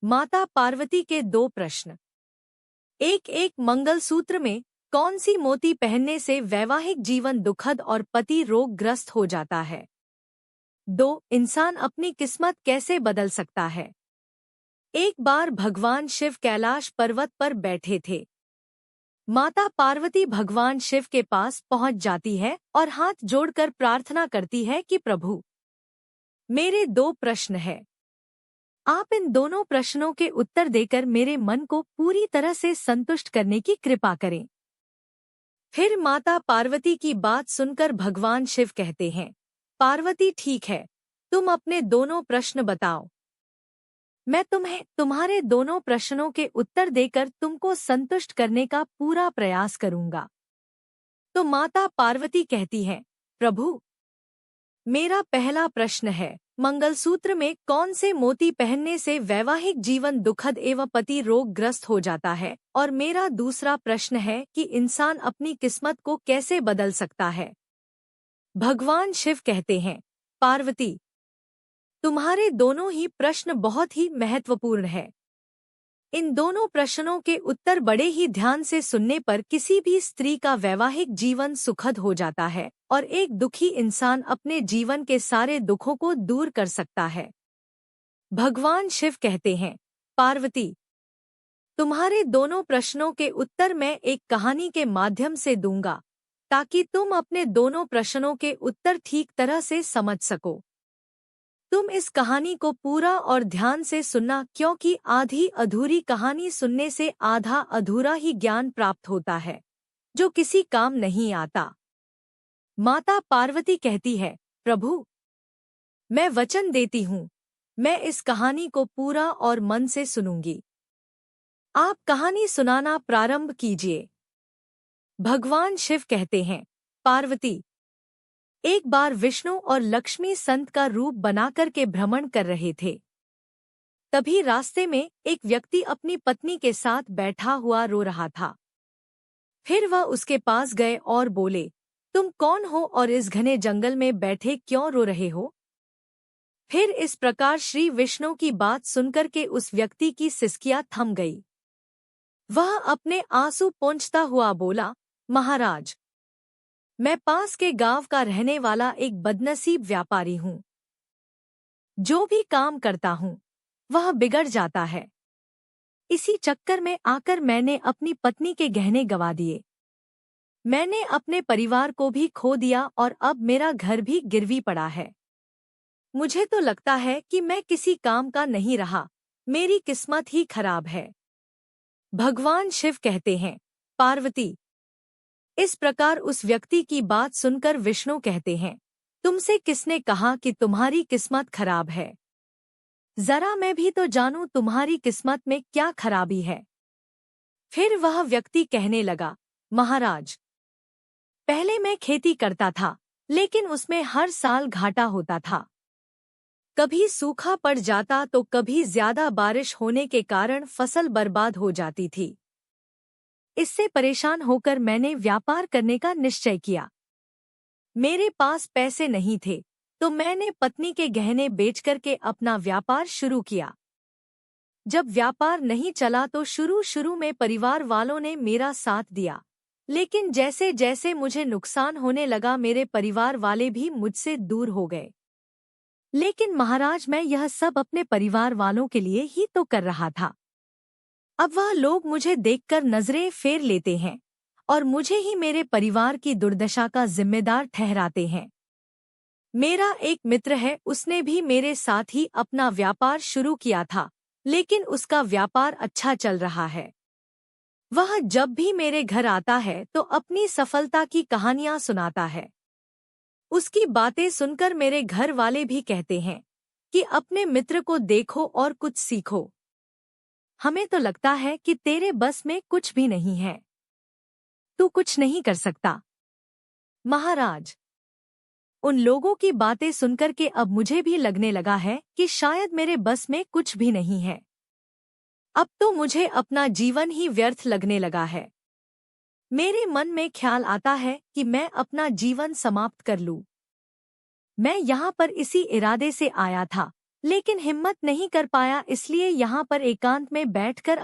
माता पार्वती के दो प्रश्न। एक एक मंगलसूत्र में कौन सी मोती पहनने से वैवाहिक जीवन दुखद और पति रोगग्रस्त हो जाता है? 2. इंसान अपनी किस्मत कैसे बदल सकता है? एक बार भगवान शिव कैलाश पर्वत पर बैठे थे। माता पार्वती भगवान शिव के पास पहुंच जाती है और हाथ जोड़कर प्रार्थना करती है कि प्रभु, मेरे दो प्रश्न हैं। आप इन दोनों प्रश्नों के उत्तर देकर मेरे मन को पूरी तरह से संतुष्ट करने की कृपा करें। फिर माता पार्वती की बात सुनकर भगवान शिव कहते हैं, पार्वती ठीक है, तुम अपने दोनों प्रश्न बताओ। मैं तुम्हें तुम्हारे दोनों प्रश्नों के उत्तर देकर तुमको संतुष्ट करने का पूरा प्रयास करूंगा। तो माता पार्वती कहती हैं, प्रभु, मेरा पहला प्रश्न है, मंगलसूत्र में कौन से मोती पहनने से वैवाहिक जीवन दुखद एवं पति रोगग्रस्त हो जाता है? और मेरा दूसरा प्रश्न है कि इंसान अपनी किस्मत को कैसे बदल सकता है? भगवान शिव कहते हैं, पार्वती, तुम्हारे दोनों ही प्रश्न बहुत ही महत्वपूर्ण है। इन दोनों प्रश्नों के उत्तर बड़े ही ध्यान से सुनने पर किसी भी स्त्री का वैवाहिक जीवन सुखद हो जाता है और एक दुखी इंसान अपने जीवन के सारे दुखों को दूर कर सकता है। भगवान शिव कहते हैं, पार्वती, तुम्हारे दोनों प्रश्नों के उत्तर मैं एक कहानी के माध्यम से दूंगा ताकि तुम अपने दोनों प्रश्नों के उत्तर ठीक तरह से समझ सको। तुम इस कहानी को पूरा और ध्यान से सुनना, क्योंकि आधी अधूरी कहानी सुनने से आधा अधूरा ही ज्ञान प्राप्त होता है जो किसी काम नहीं आता। माता पार्वती कहती है, प्रभु, मैं वचन देती हूँ, मैं इस कहानी को पूरा और मन से सुनूंगी। आप कहानी सुनाना प्रारंभ कीजिए। भगवान शिव कहते हैं, पार्वती, एक बार विष्णु और लक्ष्मी संत का रूप बनाकर के भ्रमण कर रहे थे। तभी रास्ते में एक व्यक्ति अपनी पत्नी के साथ बैठा हुआ रो रहा था। फिर वह उसके पास गए और बोले, तुम कौन हो और इस घने जंगल में बैठे क्यों रो रहे हो? फिर इस प्रकार श्री विष्णु की बात सुनकर के उस व्यक्ति की सिसकियां थम गई। वह अपने आंसू पोंछता हुआ बोला, महाराज, मैं पास के गांव का रहने वाला एक बदनसीब व्यापारी हूँ। जो भी काम करता हूँ वह बिगड़ जाता है। इसी चक्कर में आकर मैंने अपनी पत्नी के गहने गंवा दिए। मैंने अपने परिवार को भी खो दिया और अब मेरा घर भी गिरवी पड़ा है। मुझे तो लगता है कि मैं किसी काम का नहीं रहा, मेरी किस्मत ही खराब है। भगवान शिव कहते हैं, पार्वती, इस प्रकार उस व्यक्ति की बात सुनकर विष्णु कहते हैं, तुमसे किसने कहा कि तुम्हारी किस्मत खराब है? जरा मैं भी तो जानूं तुम्हारी किस्मत में क्या खराबी है। फिर वह व्यक्ति कहने लगा, महाराज, पहले मैं खेती करता था, लेकिन उसमें हर साल घाटा होता था। कभी सूखा पड़ जाता तो कभी ज्यादा बारिश होने के कारण फसल बर्बाद हो जाती थी। इससे परेशान होकर मैंने व्यापार करने का निश्चय किया। मेरे पास पैसे नहीं थे तो मैंने पत्नी के गहने बेचकर के अपना व्यापार शुरू किया। जब व्यापार नहीं चला तो शुरू में परिवार वालों ने मेरा साथ दिया, लेकिन जैसे जैसे मुझे नुकसान होने लगा मेरे परिवार वाले भी मुझसे दूर हो गए। लेकिन महाराज, मैं यह सब अपने परिवार वालों के लिए ही तो कर रहा था। अब वह लोग मुझे देखकर नजरें फेर लेते हैं और मुझे ही मेरे परिवार की दुर्दशा का जिम्मेदार ठहराते हैं। मेरा एक मित्र है, उसने भी मेरे साथ ही अपना व्यापार शुरू किया था, लेकिन उसका व्यापार अच्छा चल रहा है। वह जब भी मेरे घर आता है तो अपनी सफलता की कहानियां सुनाता है। उसकी बातें सुनकर मेरे घर वाले भी कहते हैं कि अपने मित्र को देखो और कुछ सीखो। हमें तो लगता है कि तेरे बस में कुछ भी नहीं है, तू कुछ नहीं कर सकता। महाराज, उन लोगों की बातें सुनकर के अब मुझे भी लगने लगा है कि शायद मेरे बस में कुछ भी नहीं है। अब तो मुझे अपना जीवन ही व्यर्थ लगने लगा है। मेरे मन में ख्याल आता है कि मैं अपना जीवन समाप्त कर लूं। मैं यहाँ पर इसी इरादे से आया था, लेकिन हिम्मत नहीं कर पाया, इसलिए यहाँ पर एकांत में बैठकर